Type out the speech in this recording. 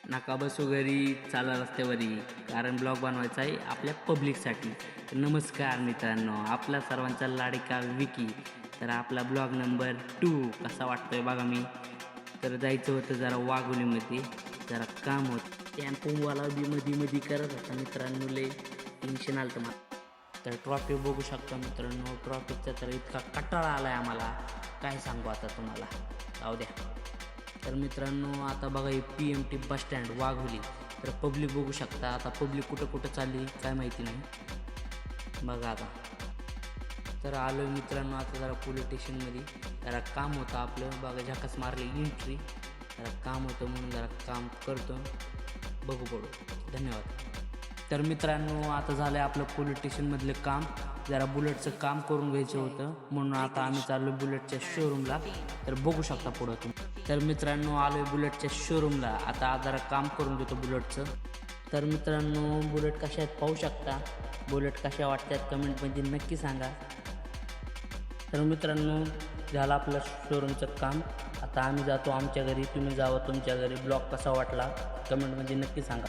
नका बसू घरी, चाला रस्त्यावरी, कारण ब्लॉग बनवायचा आहे आपल्या पब्लिकसाठी. तर नमस्कार मित्रांनो, आपला सर्वांचा लाडका विकी. तर आपला ब्लॉग नंबर 2 कसा वाटतोय बघा. मी तर जायचं होतं जरा वाघोलीमध्ये, जरा काम होतं. टेम्पोवाला बी मध्ये करत होता मित्रांनो, लय टेन्शन आलं तर मला. तर ट्रॉफिक बघू शकता मित्रांनो, ट्रॉफिकचा तर इतका कटाळा आला आहे आम्हाला, काय सांगू आता तुम्हाला, जाऊ द्या. तर मित्रांनो आता बघा ही PMT बस स्टँड वाघोली. तर पब्लिक बघू शकता, आता पब्लिक कुठं कुठं चालली काय माहिती नाही बघा आता. तर आलो मित्रांनो आता जरा पोलीस स्टेशनमध्ये, जरा काम होतं आपलं. बघा झकास मारली एंट्री, जरा काम होतं म्हणून जरा काम करतो, बघू पडू. धन्यवाद. तर मित्रांनो आता झालं आहे आपलं पोलीस स्टेशनमधलं काम, जरा बुलेटचं काम करून घ्यायचं होतं म्हणून आता आम्ही चाललो बुलेटच्या शोरूमला. तर बघू शकता पुढं तुम्ही. तर मित्रांनो आलो आहे बुलेटच्या शोरूमला, आता जरा काम करून घेतो बुलेटचं. तर मित्रांनो बुलेट कशा आहेत पाहू शकता, बुलेट कशा वाटतात कमेंटमध्ये नक्की सांगा. तर मित्रांनो झालं आपलं शोरूमचं काम, आता आम्ही जातो आमच्या घरी, तुम्ही जावं तुमच्या घरी. ब्लॉग कसा वाटला कमेंटमध्ये नक्की सांगा.